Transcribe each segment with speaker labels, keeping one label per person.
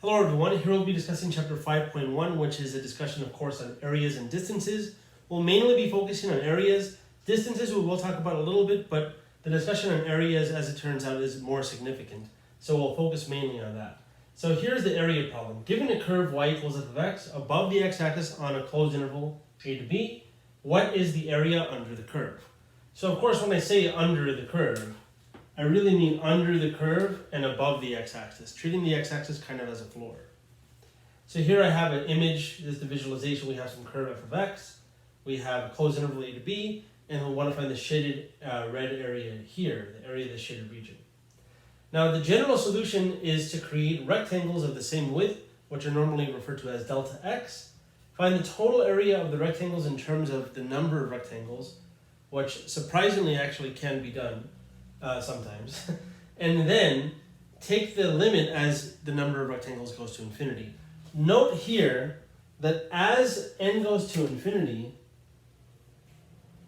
Speaker 1: Hello everyone, here we'll be discussing chapter 5.1, which is a discussion of course on areas and distances. We'll mainly be focusing on areas. Distances we will talk about a little bit, but the discussion on areas, as it turns out, is more significant. So we'll focus mainly on that. So here's the area problem. Given a curve y equals f of x above the x-axis on a closed interval a to b, what is the area under the curve? So of course when I say under the curve, I really mean under the curve and above the x-axis, treating the x-axis kind of as a floor. So here I have an image, this is the visualization, we have some curve f of x, we have a closed interval a to b, and we want to find the shaded red area here, the area of the shaded region. Now the general solution is to create rectangles of the same width, which are normally referred to as delta x. Find the total area of the rectangles in terms of the number of rectangles, which surprisingly actually can be done sometimes. And then take the limit as the number of rectangles goes to infinity. Note here that as n goes to infinity,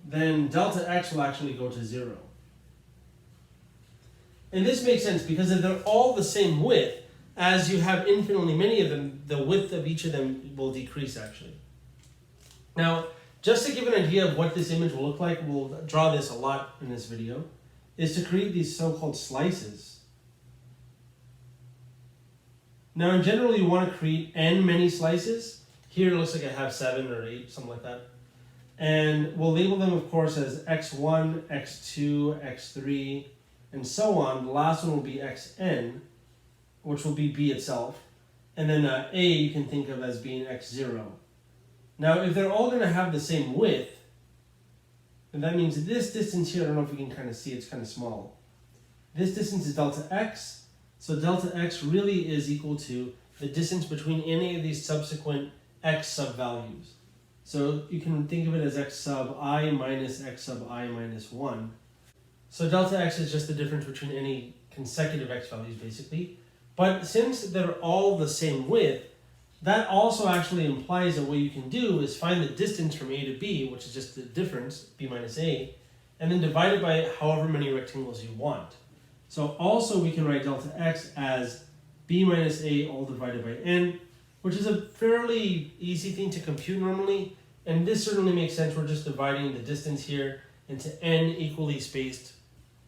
Speaker 1: then delta x will actually go to 0. And this makes sense because if they're all the same width, as you have infinitely many of them, the width of each of them will decrease actually. Now, just to give an idea of what this image will look like, we'll draw this a lot in this video, is to create these so-called slices. Now, in general, you want to create n many slices. Here it looks like I have 7 or 8, something like that. And we'll label them, of course, as x1, x2, x3, and so on. The last one will be xn, which will be b itself. And then a you can think of as being x0. Now, if they're all going to have the same width, and that means this distance here, I don't know if you can kind of see, it's kind of small. This distance is delta x, so delta x really is equal to the distance between any of these subsequent x sub values. So you can think of it as x sub I minus x sub I minus 1. So delta x is just the difference between any consecutive x values basically. But since they're all the same width, that also actually implies that what you can do is find the distance from a to b, which is just the difference, b minus a, and then divide it by however many rectangles you want. So also we can write delta x as b minus a all divided by n, which is a fairly easy thing to compute normally, and this certainly makes sense. We're just dividing the distance here into n equally spaced,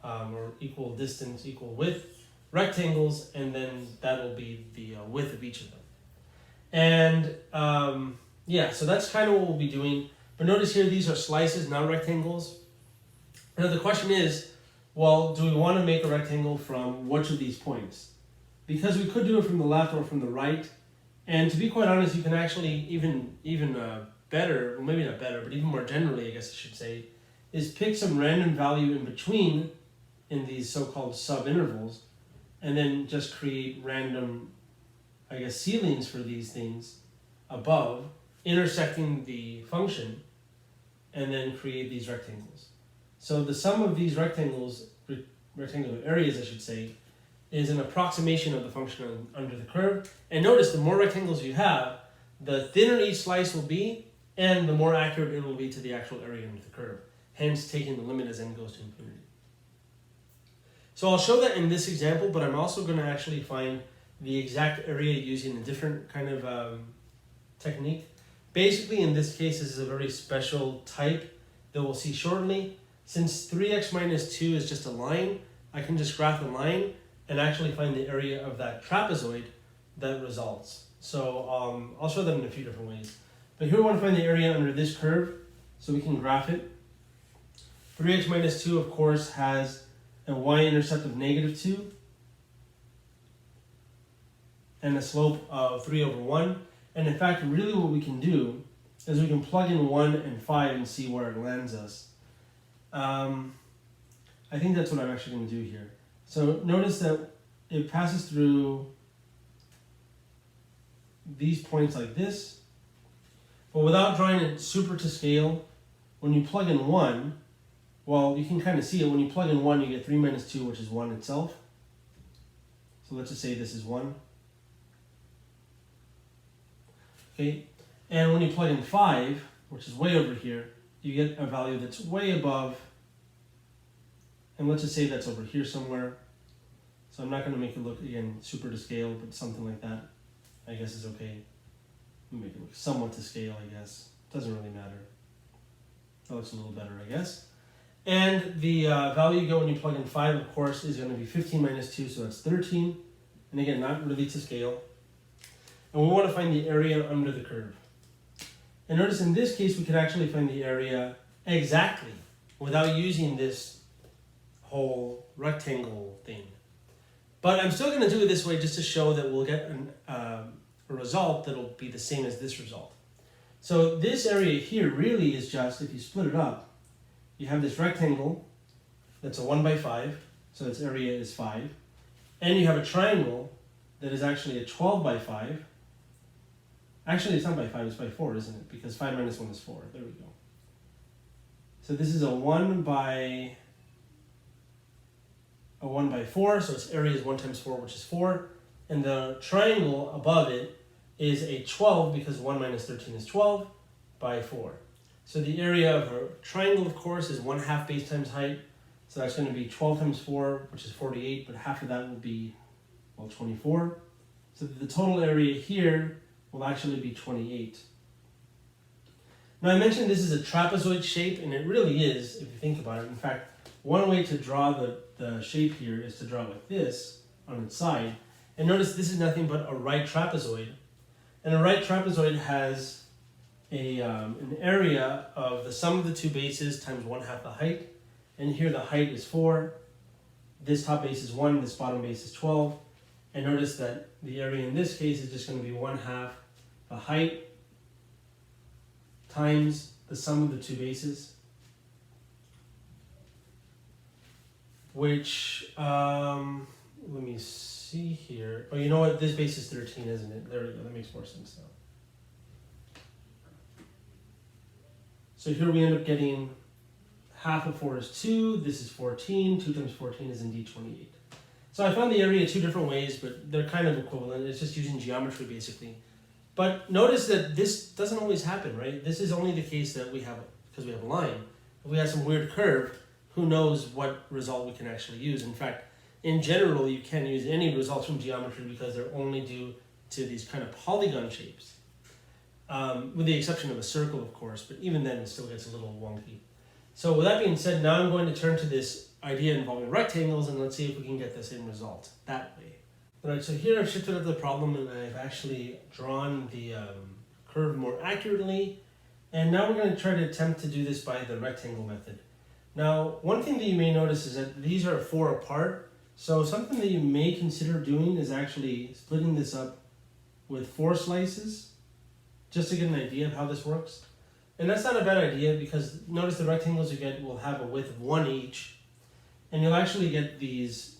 Speaker 1: or equal distance, equal width rectangles, and then that'll be the width of each of them. And yeah, so that's kind of what we'll be doing. But notice here, these are slices, not rectangles. Now the question is, well, do we want to make a rectangle from which of these points? Because we could do it from the left or from the right. And to be quite honest, you can actually even better, well, maybe not better, but even more generally, I guess I should say, is pick some random value in between in these so-called sub-intervals, and then just create random, I guess, ceilings for these things above, intersecting the function, and then create these rectangles. So the sum of these rectangles, rectangular areas I should say, is an approximation of the function under the curve. And notice the more rectangles you have, the thinner each slice will be, and the more accurate it will be to the actual area under the curve, hence taking the limit as n goes to infinity. So I'll show that in this example, but I'm also going to actually find the exact area using a different kind of technique. Basically, in this case, this is a very special type that we'll see shortly. Since 3x minus 2 is just a line, I can just graph a line and actually find the area of that trapezoid that results. So I'll show that in a few different ways. But here we want to find the area under this curve, so we can graph it. 3x minus 2, of course, has a y-intercept of negative 2. And a slope of 3 over 1. And in fact, really what we can do is we can plug in 1 and 5 and see where it lands us. I think that's what I'm actually going to do here. So notice that it passes through these points like this. But without drawing it super to scale, when you plug in 1, well, you can kind of see it. When you plug in 1, you get 3 minus 2, which is 1 itself. So let's just say this is 1. Okay, and when you plug in 5, which is way over here, you get a value that's way above, and let's just say that's over here somewhere. So I'm not going to make it look, again, super to scale, but something like that. I guess is okay. Make it look somewhat to scale, I guess. Doesn't really matter. That looks a little better, I guess. And the value you get when you plug in 5, of course, is going to be 15 minus 2, so that's 13. And again, not really to scale. And we want to find the area under the curve. And notice in this case, we could actually find the area exactly without using this whole rectangle thing. But I'm still going to do it this way just to show that we'll get a result that'll be the same as this result. So this area here really is just, if you split it up, you have this rectangle that's a 1 by 5, so its area is 5. And you have a triangle that is actually a 12 by 5. Actually, it's not by 5, it's by 4, isn't it? Because 5 minus 1 is 4. There we go. So this is a 1 by 4, so its area is 1 times 4, which is 4. And the triangle above it is a 12, because 1 minus 13 is 12, by 4. So the area of a triangle, of course, is 1/2 base times height. So that's going to be 12 times 4, which is 48, but half of that will be, well, 24. So the total area here will actually be 28. Now I mentioned this is a trapezoid shape, and it really is, if you think about it. In fact, one way to draw the shape here is to draw it like this on its side. And notice this is nothing but a right trapezoid. And a right trapezoid has an area of the sum of the two bases times 1/2 the height. And here the height is 4. This top base is 1, this bottom base is 12. And notice that the area in this case is just going to be 1/2 the height times the sum of the two bases, which, let me see here. Oh, you know what? This base is 13, isn't it? There we go. That makes more sense now. So here we end up getting half of 4 is 2. This is 14. 2 times 14 is indeed 28. So I found the area 2 different ways, but they're kind of equivalent. It's just using geometry, basically. But notice that this doesn't always happen, right? This is only the case that we have, because we have a line. If we have some weird curve, who knows what result we can actually use. In fact, in general, you can't use any results from geometry because they're only due to these kind of polygon shapes. With the exception of a circle, of course, but even then it still gets a little wonky. So with that being said, now I'm going to turn to this idea involving rectangles, and let's see if we can get the same result that way. Alright, so here I've shifted up the problem, and I've actually drawn the curve more accurately. And now we're going to try to attempt to do this by the rectangle method. Now, one thing that you may notice is that these are 4 apart. So something that you may consider doing is actually splitting this up with 4 slices, just to get an idea of how this works. And that's not a bad idea, because notice the rectangles you get will have a width of 1 each. And you'll actually get these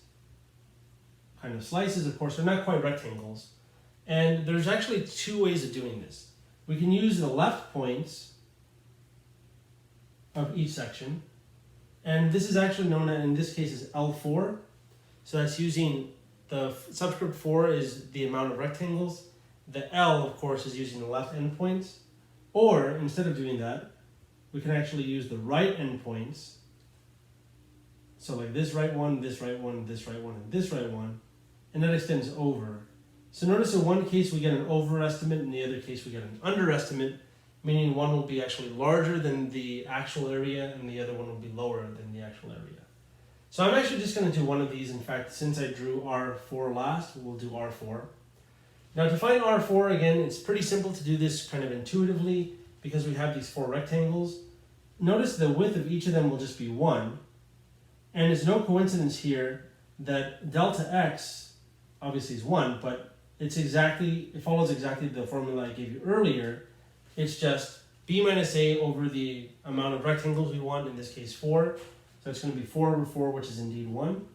Speaker 1: kind of slices. Of course, they're not quite rectangles. And there's actually 2 ways of doing this. We can use the left points of each section. And this is actually known, in this case, as L4. So that's using the subscript 4 is the amount of rectangles. The L, of course, is using the left endpoints. Or, instead of doing that, we can actually use the right endpoints. So like this right one, this right one, this right one, and this right one. And that extends over. So notice in one case we get an overestimate, in the other case we get an underestimate, meaning one will be actually larger than the actual area and the other one will be lower than the actual area. So I'm actually just going to do one of these. In fact, since I drew R4 last, we'll do R4. Now to find R4, again, it's pretty simple to do this kind of intuitively because we have these 4 rectangles. Notice the width of each of them will just be 1. And it's no coincidence here that delta x obviously is 1, but it follows exactly the formula I gave you earlier. It's just b minus a over the amount of rectangles we want, in this case 4. So it's going to be 4 over 4, which is indeed 1.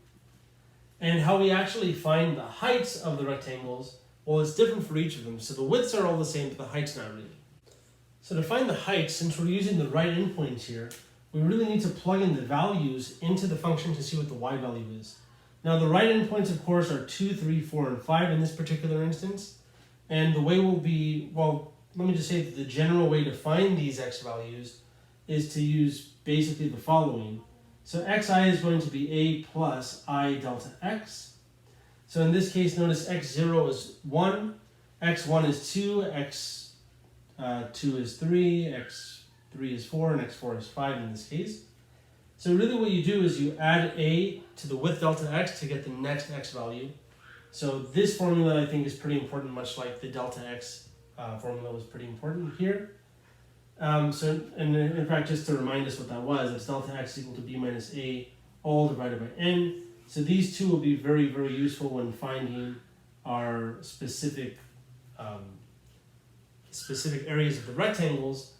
Speaker 1: And how we actually find the heights of the rectangles, well, it's different for each of them. So the widths are all the same, but the height's not really. So to find the heights, since we're using the right endpoints here, we really need to plug in the values into the function to see what the y value is. Now the right endpoints, of course, are 2, 3, 4, and 5 in this particular instance. And the way will be, well, let me just say that the general way to find these x values is to use basically the following. So xi is going to be a plus I delta x. So in this case, notice x0 is 1. x1 is 2, x2 is 3, x3 is 4, and x4 is 5 in this case. So really what you do is you add a to the width delta x to get the next x value. So this formula I think is pretty important, much like the delta x formula was pretty important here. And in fact, just to remind us what that was, it's delta x equal to b minus a all divided by n. So these two will be very, very useful when finding our specific areas of the rectangles.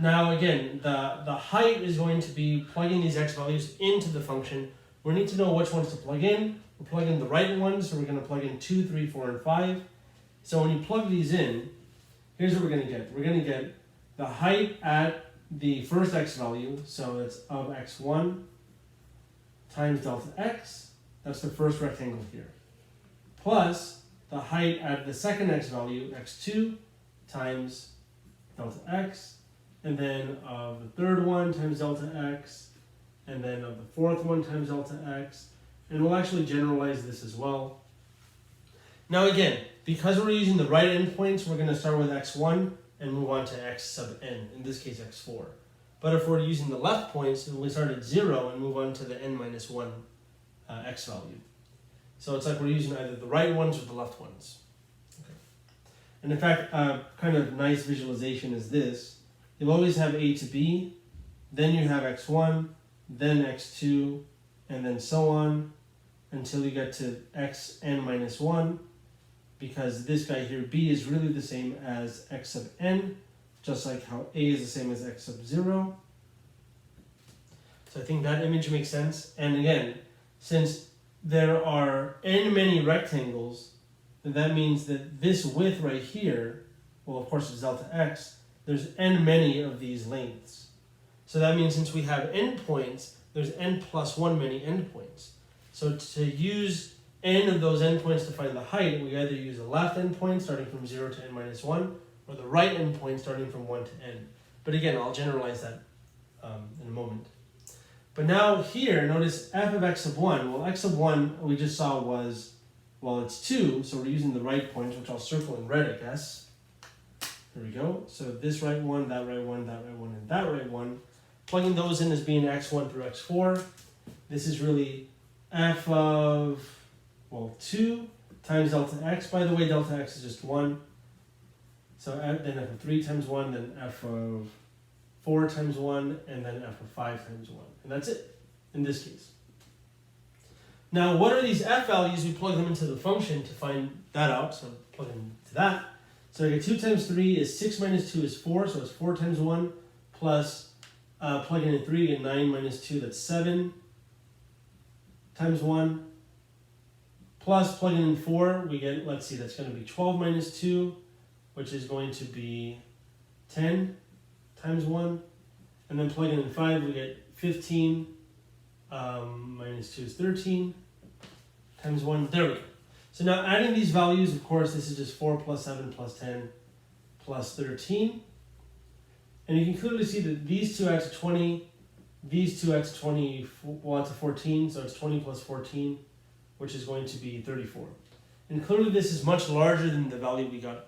Speaker 1: Now again, the height is going to be plugging these x values into the function. We need to know which ones to plug in. We're plugging the right ones, so we're going to plug in 2, 3, 4, and 5. So when you plug these in, here's what we're going to get. We're going to get the height at the first x value, so it's of x1 times delta x. That's the first rectangle here. Plus the height at the second x value, x2 times delta x, and then of the third one times delta x, and then of the fourth one times delta x, and we'll actually generalize this as well. Now again, because we're using the right endpoints, we're going to start with x1 and move on to x sub n, in this case x4. But if we're using the left points, then we start at 0 and move on to the n minus 1 x value. So it's like we're using either the right ones or the left ones. Okay. And in fact, kind of nice visualization is this. You'll always have a to b, then you have x1, then x2, and then so on until you get to xn minus 1, because this guy here, b, is really the same as x sub n, just like how a is the same as x sub 0. So I think that image makes sense. And again, since there are n many rectangles, then that means that this width right here, well, of course it's delta x, there's n many of these lengths. So that means since we have n points, there's n plus 1 many endpoints. So to use n of those endpoints to find the height, we either use the left endpoint starting from 0 to n minus 1, or the right endpoint starting from 1 to n. But again, I'll generalize that in a moment. But now here, notice f of x sub 1. Well, x sub 1 we just saw was, well, it's 2, so we're using the right points, which I'll circle in red, I guess. Here we go. So this right one, that right one, that right one, and that right one. Plugging those in as being x1 through x4. This is really f of, well, 2 times delta x. By the way, delta x is just 1. So then f of 3 times 1, then f of 4 times 1, and then f of 5 times 1. And that's it, in this case. Now, what are these f values? We plug them into the function to find that out, so plug into that. So I get 2 times 3 is 6 minus 2 is 4, so it's 4 times 1, plus plugging in 3, get 9 minus 2, that's 7 times 1, plus plugging in 4, we get, let's see, that's going to be 12 minus 2, which is going to be 10 times 1, and then plugging in 5, we get 15 minus 2 is 13 times 1. There we go. So now adding these values, of course, this is just 4 plus 7 plus 10 plus 13. And you can clearly see that these two add to 20, these two add to 20, well, add to 14, so it's 20 plus 14, which is going to be 34. And clearly this is much larger than the value we got.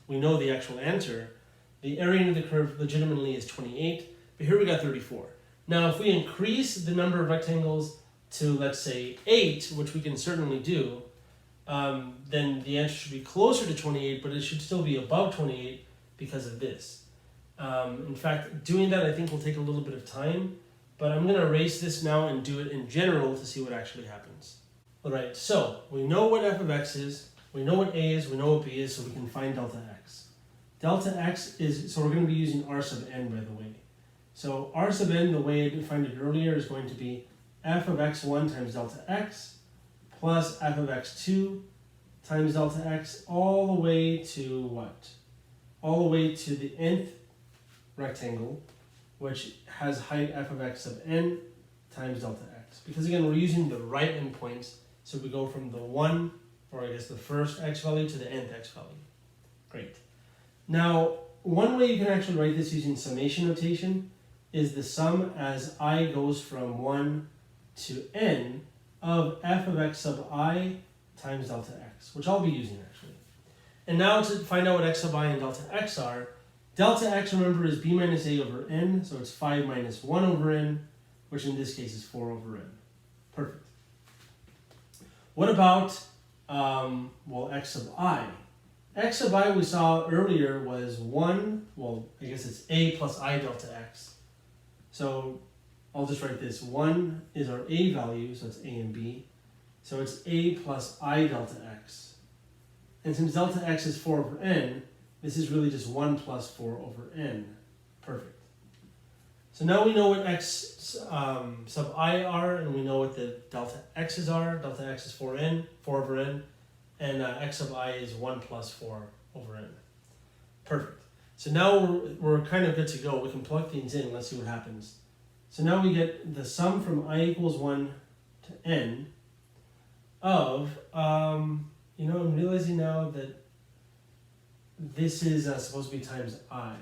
Speaker 1: We know the actual answer. The area under the curve legitimately is 28, but here we got 34. Now, if we increase the number of rectangles to, let's say, 8, which we can certainly do, then the answer should be closer to 28, but it should still be above 28 because of this. In fact, doing that I think will take a little bit of time, but I'm going to erase this now and do it in general to see what actually happens. All right, so we know what f of x is, we know what a is, we know what b is, so we can find delta x. Delta x is, so we're going to be using r sub n, by the way. So r sub n, the way I defined it earlier, is going to be f of x1 times delta x plus f of x2 times delta x all the way to what? All the way to the nth rectangle, which has height f of x sub n times delta x. Because again, we're using the right endpoints, so we go from the 1, or I guess the first x value, to the nth x value. Great. Now, one way you can actually write this using summation notation is the sum as I goes from 1 to n of f of x sub I times delta x, which I'll be using actually. And now to find out what x sub I and delta x are, delta x, remember, is b minus a over n, so it's 5 minus 1 over n, which in this case is 4 over n. Perfect. What about, well, x sub I? X sub I we saw earlier was 1, well, I guess it's a plus I delta x. So I'll just write this. 1 is our a value, so it's a and b. So it's a plus I delta x. And since delta x is 4 over n, this is really just 1 plus 4 over n. Perfect. So now we know what x sub I are, and we know what the delta x's are. Delta x is 4 over n, and x sub I is 1 plus 4 over n. Perfect. So now we're kind of good to go. We can plug things in. Let's see what happens. So now we get the sum from I equals 1 to n of, you know, I'm realizing now that this is supposed to be times I,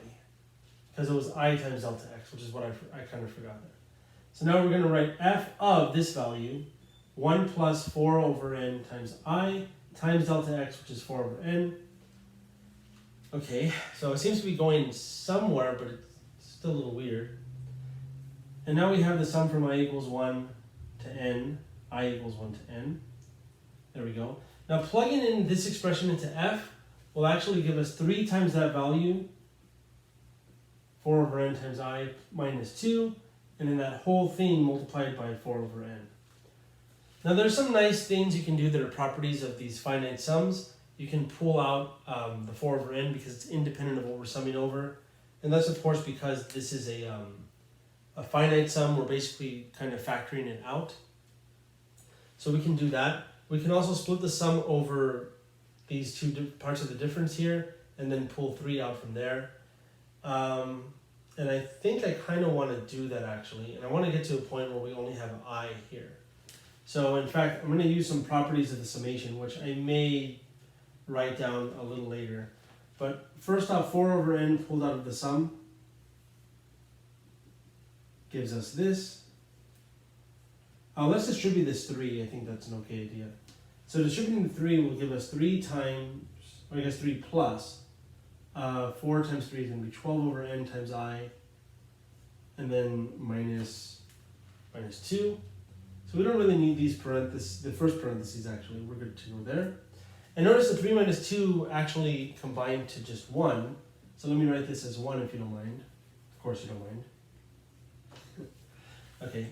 Speaker 1: because it was I times delta x, which is what I kind of forgot there. So now we're going to write f of this value, 1 plus 4 over n times I, times delta x, which is 4 over n. Okay, so it seems to be going somewhere, but it's still a little weird. And now we have the sum from I equals 1 to n, I equals 1 to n. There we go. Now plugging in this expression into f will actually give us 3 times that value, 4 over n times I minus 2, and then that whole thing multiplied by 4 over n. Now there's some nice things you can do that are properties of these finite sums. You can pull out the 4 over n because it's independent of what we're summing over. And that's of course because this is a finite sum. We're basically kind of factoring it out. So we can do that. We can also split the sum over these two parts of the difference here and then pull 3 out from there. And I think I kind of want to do that actually. And I want to get to a point where we only have I here. So in fact, I'm going to use some properties of the summation, which I may write down a little later. But first off, 4 over n pulled out of the sum gives us this. Let's distribute this 3. I think that's an okay idea. So distributing the 3 will give us 3 times, or I guess 3 plus. 4 times 3 is going to be 12 over n times I, and then minus 2. So we don't really need these parentheses, the first parentheses actually, we're good to go there. And notice the 3 minus 2 actually combined to just 1. So let me write this as 1 if you don't mind. Of course you don't mind. Okay.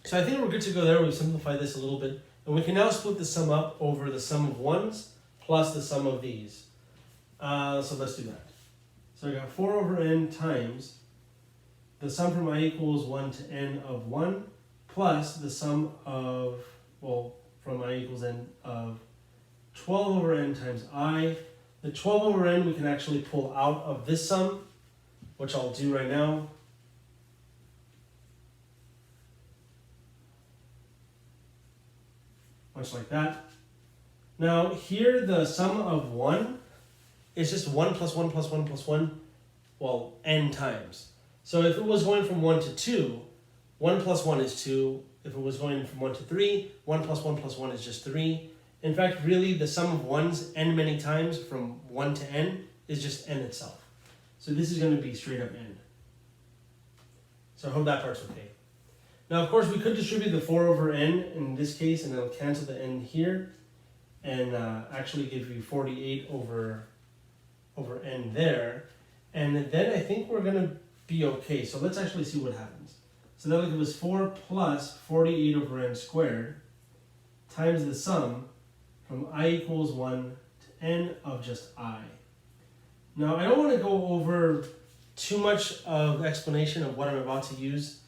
Speaker 1: So I think we're good to go there. We've simplified this a little bit. And we can now split the sum up over the sum of 1s plus the sum of these. So let's do that. So I got 4 over n times the sum from I equals 1 to n of 1 plus the sum of, well, from I equals n of 12 over n times I. The 12 over n we can actually pull out of this sum, which I'll do right now. Much like that. Now here the sum of 1 is just 1 plus 1 plus 1 plus 1, well, n times. So if it was going from 1 to 2, 1 plus 1 is 2. If it was going from 1 to 3, 1 plus 1 plus 1 is just 3. In fact, really the sum of 1's n many times from 1 to n is just n itself. So this is going to be straight up n. So I hope that part's okay. Now, of course, we could distribute the 4 over n in this case, and it'll cancel the n here, and actually give you 48 over n there. And then I think we're going to be okay. So let's actually see what happens. So that will give us 4 plus 48 over n squared times the sum from I equals 1 to n of just I. Now, I don't want to go over too much of the explanation of what I'm about to use,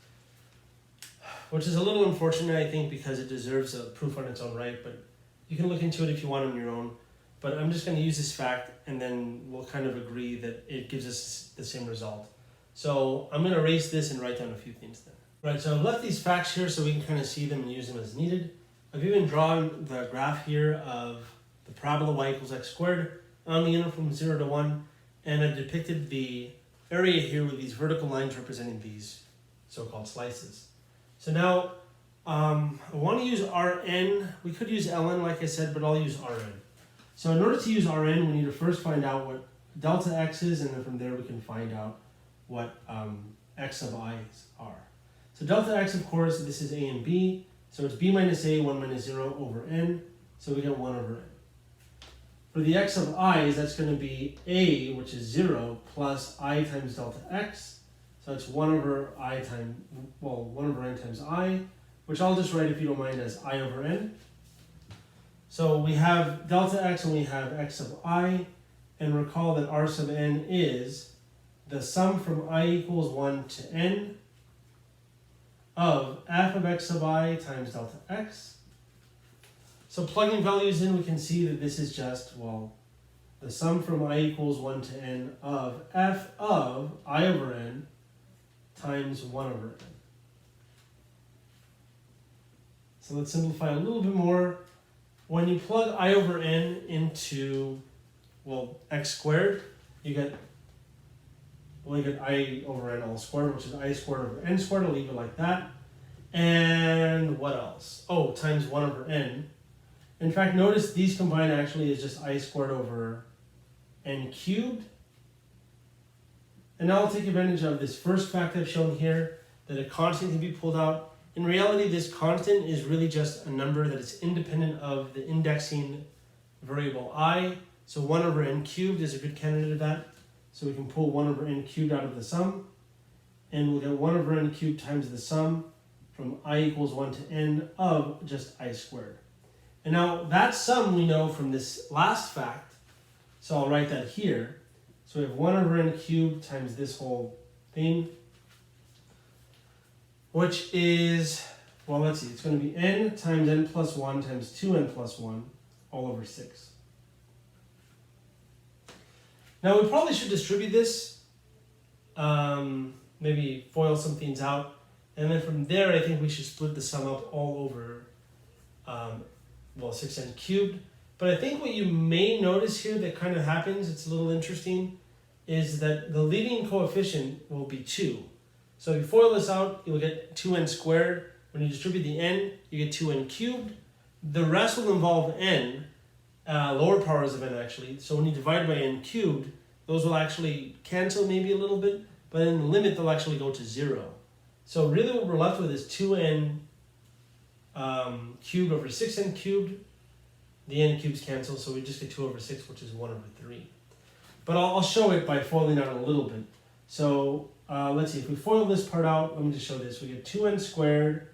Speaker 1: which is a little unfortunate, I think, because it deserves a proof on its own right, but you can look into it if you want on your own. But I'm just going to use this fact, and then we'll kind of agree that it gives us the same result. So I'm going to erase this and write down a few things then. Right, so I've left these facts here so we can kind of see them and use them as needed. I've even drawn the graph here of the parabola y equals x squared on the interval from 0 to 1, and I've depicted the area here with these vertical lines representing these so-called slices. So now I want to use Rn. We could use Ln like I said, but I'll use Rn. So in order to use Rn, we need to first find out what delta x is, and then from there we can find out what x sub i's are. So delta x, of course, this is a and b, so it's b minus a, 1 minus 0 over n, so we get 1 over n. For the x of i's, that's going to be a, which is 0, plus I times delta x, so it's 1 over I times, well, 1 over n times I, which I'll just write, if you don't mind, as I over n. So we have delta x and we have x sub I, and recall that R sub n is the sum from I equals 1 to n of f of x sub I times delta x. So plugging values in, we can see that this is just, well, the sum from I equals 1 to n of f of I over n times 1 over n. So let's simplify a little bit more. When you plug I over n into, well, x squared, you get I over n all squared, which is I squared over n squared. I'll leave it like that. And what else? Oh, times 1 over n. In fact, notice these combined actually is just I squared over n cubed. And now I'll take advantage of this first fact I've shown here, that a constant can be pulled out. In reality, this constant is really just a number that is independent of the indexing variable I. So 1 over n cubed is a good candidate of that. So we can pull 1 over n cubed out of the sum. And we'll get 1 over n cubed times the sum from I equals 1 to n of just I squared. And now that sum we know from this last fact. So I'll write that here. So we have 1 over n cubed times this whole thing, which is, well, let's see, it's going to be n times n plus 1 times 2n plus 1 all over 6. Now we probably should distribute this, maybe FOIL some things out, and then from there I think we should split the sum up all over, well, 6n cubed. But I think what you may notice here that kind of happens, it's a little interesting, is that the leading coefficient will be 2. So if you FOIL this out, you'll get 2n squared. When you distribute the n, you get 2n cubed. The rest will involve n, lower powers of n actually. So when you divide by n cubed, those will actually cancel maybe a little bit, but in the limit they'll actually go to 0. So really what we're left with is 2n cubed over 6n cubed. The n cubes cancel, so we just get 2 over 6, which is 1 over 3. But I'll show it by FOILing out a little bit. So let's see, if we FOIL this part out, let me just show this. We get 2n squared,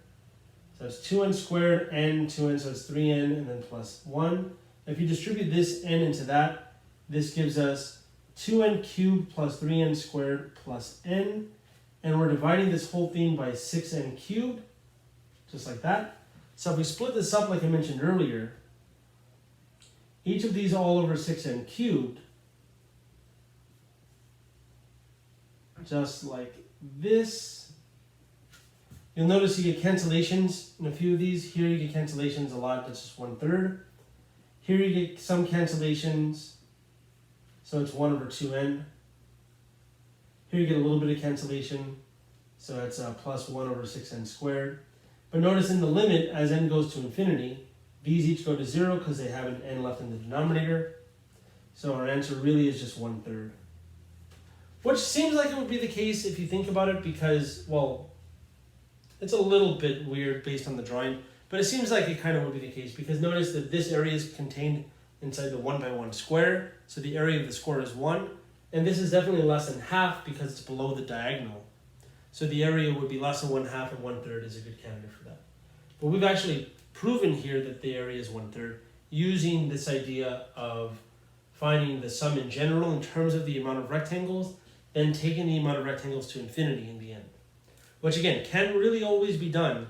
Speaker 1: so it's 2n squared, n, 2n, so it's 3n, and then plus 1. If you distribute this n into that, this gives us 2n cubed plus 3n squared plus n, and we're dividing this whole thing by 6n cubed, just like that. So if we split this up like I mentioned earlier, each of these all over 6n cubed, just like this. You'll notice you get cancellations in a few of these. Here you get cancellations a lot, that's just 1/3. Here you get some cancellations, so it's 1 over 2n. Here you get a little bit of cancellation, so it's plus 1 over 6n squared. But notice in the limit, as n goes to infinity, these each go to 0 because they have an n left in the denominator. So our answer really is just 1/3. Which seems like it would be the case if you think about it, because, well, it's a little bit weird based on the drawing, but it seems like it kind of would be the case, because notice that this area is contained inside the 1 by 1 square, so the area of the square is 1, and this is definitely less than half because it's below the diagonal. So the area would be less than 1/2, and 1/3 is a good candidate for that. But we've actually proven here that the area is 1/3 using this idea of finding the sum in general in terms of the amount of rectangles, then taking the amount of rectangles to infinity in the end. Which again, can't really always be done,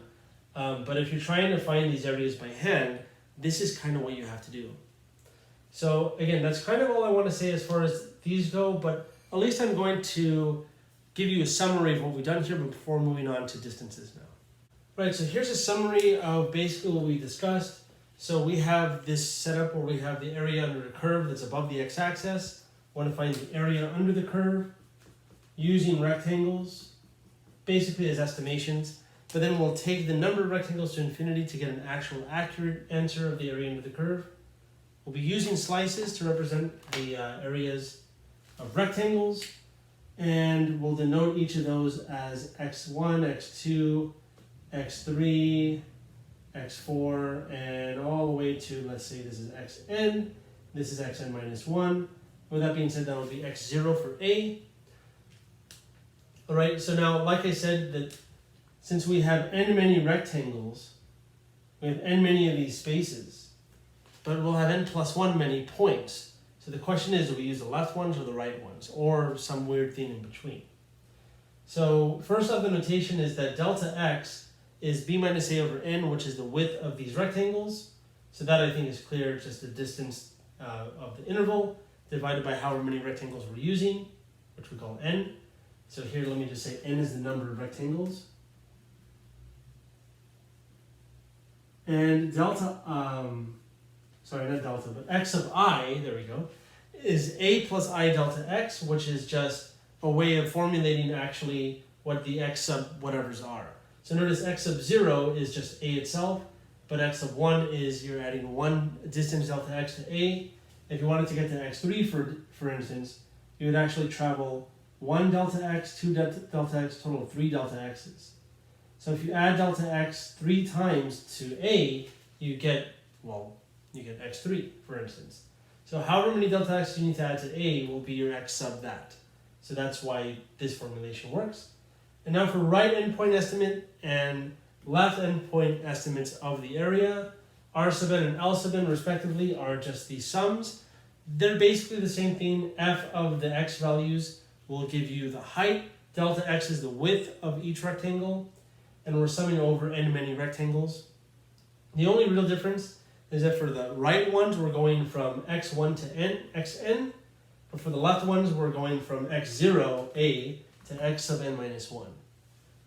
Speaker 1: but if you're trying to find these areas by hand, this is kind of what you have to do. So again, that's kind of all I want to say as far as these go, but at least I'm going to give you a summary of what we've done here before moving on to distances now. Right, so here's a summary of basically what we discussed. So we have this setup where we have the area under the curve that's above the x-axis. We want to find the area under the curve using rectangles, basically as estimations. But then we'll take the number of rectangles to infinity to get an actual accurate answer of the area under the curve. We'll be using slices to represent the areas of rectangles, and we'll denote each of those as x1, x2, x3, x4, and all the way to, let's say this is xn, this is xn minus 1. With that being said, that will be x0 for A. All right, so now, like I said, that since we have n many rectangles, we have n many of these spaces, but we'll have n plus 1 many points. So the question is, do we use the left ones or the right ones, or some weird thing in between? So first off, the notation is that delta x is b minus a over n, which is the width of these rectangles. So that I think is clear, it's just the distance of the interval divided by however many rectangles we're using, which we call n. So here, let me just say n is the number of rectangles. And delta, sorry, not delta, but x of I, there we go, is a plus I delta x, which is just a way of formulating actually what the x sub whatevers are. So notice x sub 0 is just a itself, but x sub 1 is you're adding one distance delta x to a. If you wanted to get to x3, for instance, you would actually travel 1 delta x, 2 delta x, total of 3 delta x's. So if you add delta x 3 times to a, you get x3, for instance. So however many delta x you need to add to a will be your x sub that. So that's why this formulation works. And now for right endpoint estimate and left endpoint estimates of the area, R sub n and L sub n respectively are just these sums. They're basically the same thing. F of the x values will give you the height. Delta x is the width of each rectangle. And we're summing over n many rectangles. The only real difference is that for the right ones, we're going from x1 to xn. But for the left ones, we're going from x0, a, to x sub n minus 1.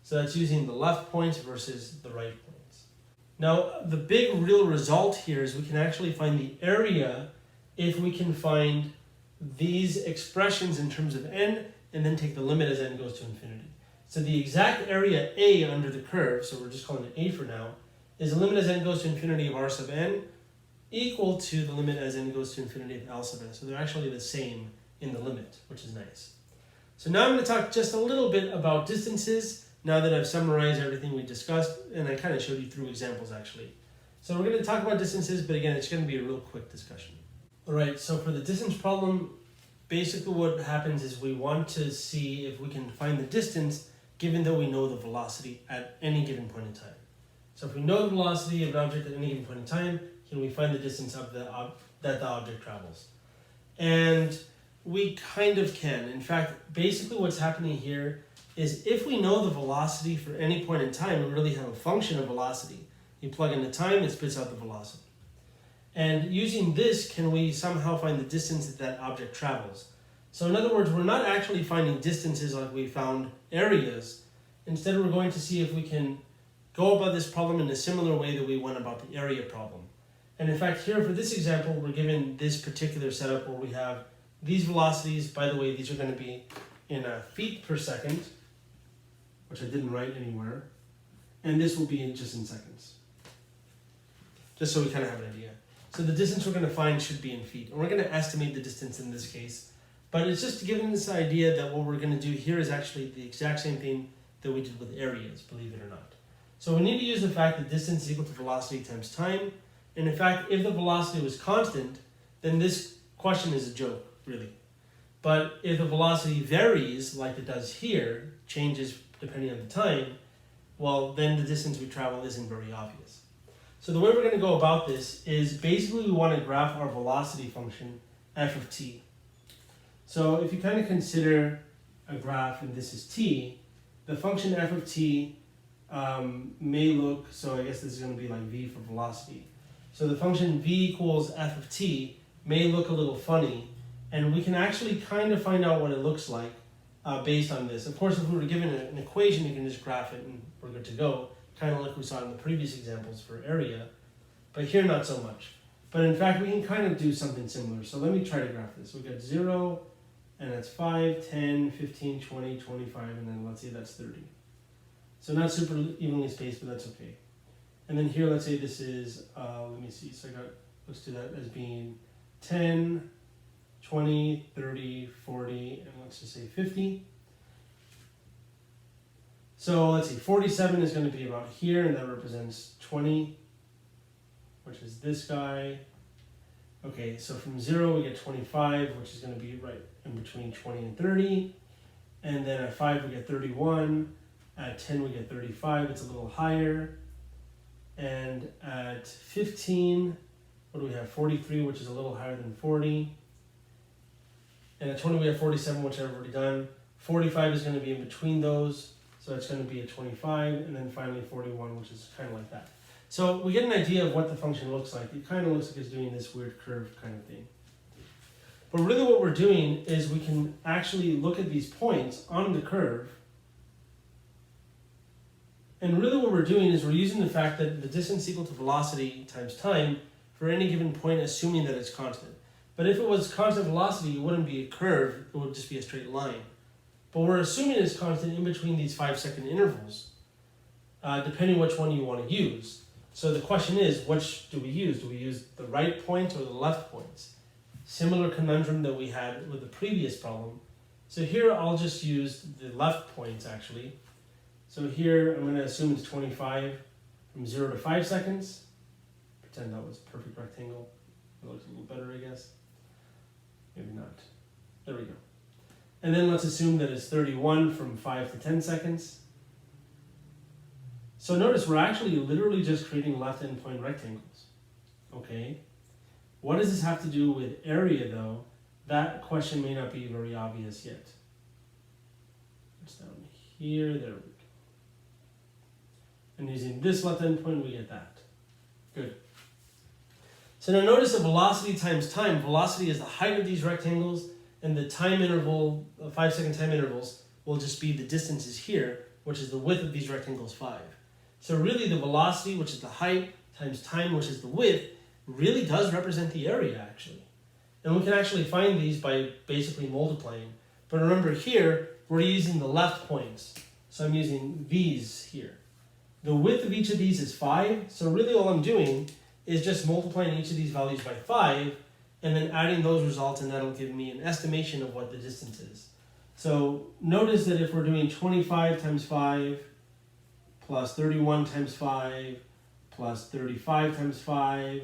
Speaker 1: So that's using the left points versus the right points. Now, the big real result here is we can actually find the area if we can find these expressions in terms of n and then take the limit as n goes to infinity. So the exact area A under the curve, so we're just calling it A for now, is the limit as n goes to infinity of R sub n equal to the limit as n goes to infinity of L sub n. So they're actually the same in the limit, which is nice. So now I'm going to talk just a little bit about distances now that I've summarized everything we discussed, and I kind of showed you through examples actually. So we're going to talk about distances, but again, it's going to be a real quick discussion. All right, so for the distance problem, basically what happens is we want to see if we can find the distance given that we know the velocity at any given point in time. So if we know the velocity of an object at any given point in time, can we find the distance of that the object travels? And we kind of can. In fact, basically what's happening here is if we know the velocity for any point in time, we really have a function of velocity. You plug in the time, it spits out the velocity. And using this, can we somehow find the distance that that object travels? So in other words, we're not actually finding distances like we found areas. Instead, we're going to see if we can go about this problem in a similar way that we went about the area problem. And in fact, here for this example, we're given this particular setup where we have these velocities. By the way, these are going to be in feet per second, which I didn't write anywhere. And this will be just in seconds, just so we kind of have an idea. So the distance we're going to find should be in feet. And we're going to estimate the distance in this case. But it's just to give them this idea that what we're going to do here is actually the exact same thing that we did with areas, believe it or not. So we need to use the fact that distance is equal to velocity times time. And in fact, if the velocity was constant, then this question is a joke, really. But if the velocity varies, like it does here, changes depending on the time, well, then the distance we travel isn't very obvious. So the way we're going to go about this is basically we want to graph our velocity function, f of t. So if you kind of consider a graph, and this is t, the function f of t may look, so I guess this is going to be like v for velocity. So the function v equals f of t may look a little funny, and we can actually kind of find out what it looks like based on this. Of course, if we were given an equation, you can just graph it and we're good to go, kind of like we saw in the previous examples for area, but here not so much. But in fact, we can kind of do something similar. So let me try to graph this. We've got 0, and that's 5, 10, 15, 20, 25, and then let's say that's 30. So not super evenly spaced, but that's okay. And then here, let's say this is, let me see, so let's do that as being 10, 20, 30, 40, and let's just say 50. So let's see, 47 is going to be about here, and that represents 20, which is this guy. Okay, so from 0 we get 25, which is going to be right in between 20 and 30. And then at 5 we get 31. At 10 we get 35, it's a little higher. And at 15, what do we have? 43, which is a little higher than 40. And at 20 we have 47, which I've already done. 45 is going to be in between those, so it's going to be a 25. And then finally 41, which is kind of like that. So we get an idea of what the function looks like. It kind of looks like it's doing this weird curve kind of thing. But really what we're doing is we can actually look at these points on the curve. And really what we're doing is we're using the fact that the distance equal to velocity times time for any given point, assuming that it's constant. But if it was constant velocity, it wouldn't be a curve, it would just be a straight line. But we're assuming it's constant in between these 5-second intervals, depending which one you want to use. So the question is, which do we use? Do we use the right point or the left points? Similar conundrum that we had with the previous problem. So here I'll just use the left points actually. So here I'm going to assume it's 25 from 0 to 5 seconds. Pretend that was a perfect rectangle. It looks a little better, I guess. Maybe not. There we go. And then let's assume that it's 31 from 5 to 10 seconds. So notice we're actually literally just creating left endpoint rectangles. Okay. What does this have to do with area though? That question may not be very obvious yet. It's down here, there we go. And using this left endpoint, we get that. Good. So now notice the velocity times time. Velocity is the height of these rectangles, and the time interval, 5-second time intervals, will just be the distances here, which is the width of these rectangles, 5. So really the velocity, which is the height, times time, which is the width, really does represent the area actually. And we can actually find these by basically multiplying. But remember here, we're using the left points. So I'm using these here. The width of each of these is 5. So really all I'm doing is just multiplying each of these values by 5 and then adding those results, and that'll give me an estimation of what the distance is. So notice that if we're doing 25 times 5 plus 31 times 5 plus 35 times 5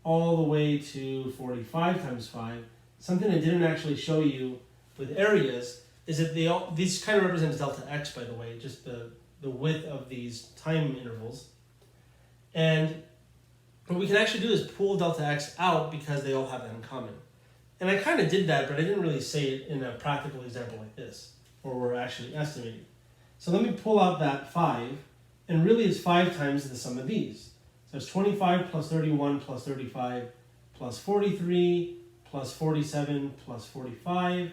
Speaker 1: all the way to 45 times 5, something I didn't actually show you with areas is that these kind of represents delta x, by the way, just the width of these time intervals. And what we can actually do is pull delta x out because they all have that in common. And I kind of did that, but I didn't really say it in a practical example like this, where we're actually estimating. So let me pull out that 5, and really it's 5 times the sum of these. So it's 25 plus 31 plus 35 plus 43 plus 47 plus 45.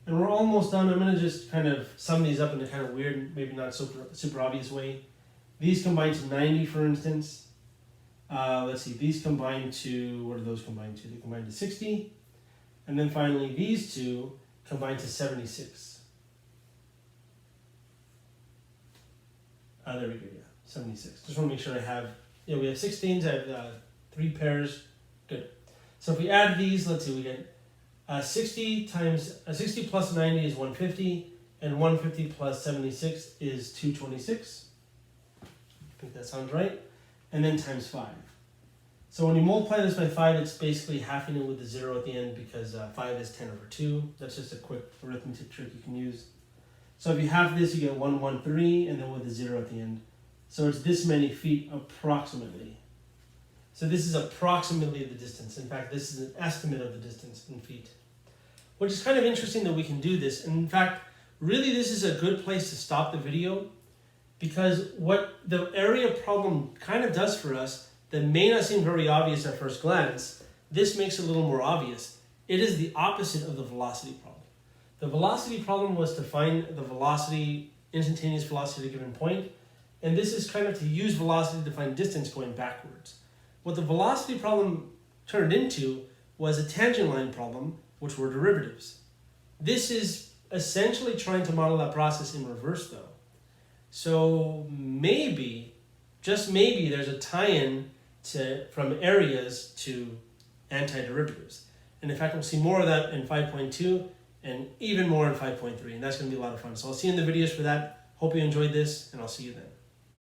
Speaker 1: And we're almost done. I'm going to just kind of sum these up in a kind of weird, maybe not super obvious way. These combine to 90, for instance. Let's see, these combine to, what do those combine to? They combine to 60. And then finally, these two combine to 76. There we go, yeah, 76. Just want to make sure I have, yeah, we have 16s, I have 3 pairs. Good. So if we add these, let's see, we get 60 plus 90 is 150, and 150 plus 76 is 226. I think that sounds right. And then times 5. So when you multiply this by 5, it's basically halving it with the 0 at the end because 5 is 10 over 2. That's just a quick arithmetic trick you can use. So if you halve this, you get 113, and then with the 0 at the end. So it's this many feet approximately. So this is approximately the distance. In fact, this is an estimate of the distance in feet. Which is kind of interesting that we can do this. And in fact, really this is a good place to stop the video, because what the area problem kind of does for us that may not seem very obvious at first glance, this makes it a little more obvious. It is the opposite of the velocity problem. The velocity problem was to find the velocity, instantaneous velocity at a given point, and this is kind of to use velocity to find distance going backwards. What the velocity problem turned into was a tangent line problem, which were derivatives. This is essentially trying to model that process in reverse though. So maybe, just maybe, there's a tie-in from areas to antiderivatives. And in fact, we'll see more of that in 5.2 and even more in 5.3. And that's going to be a lot of fun. So I'll see you in the videos for that. Hope you enjoyed this, and I'll see you then.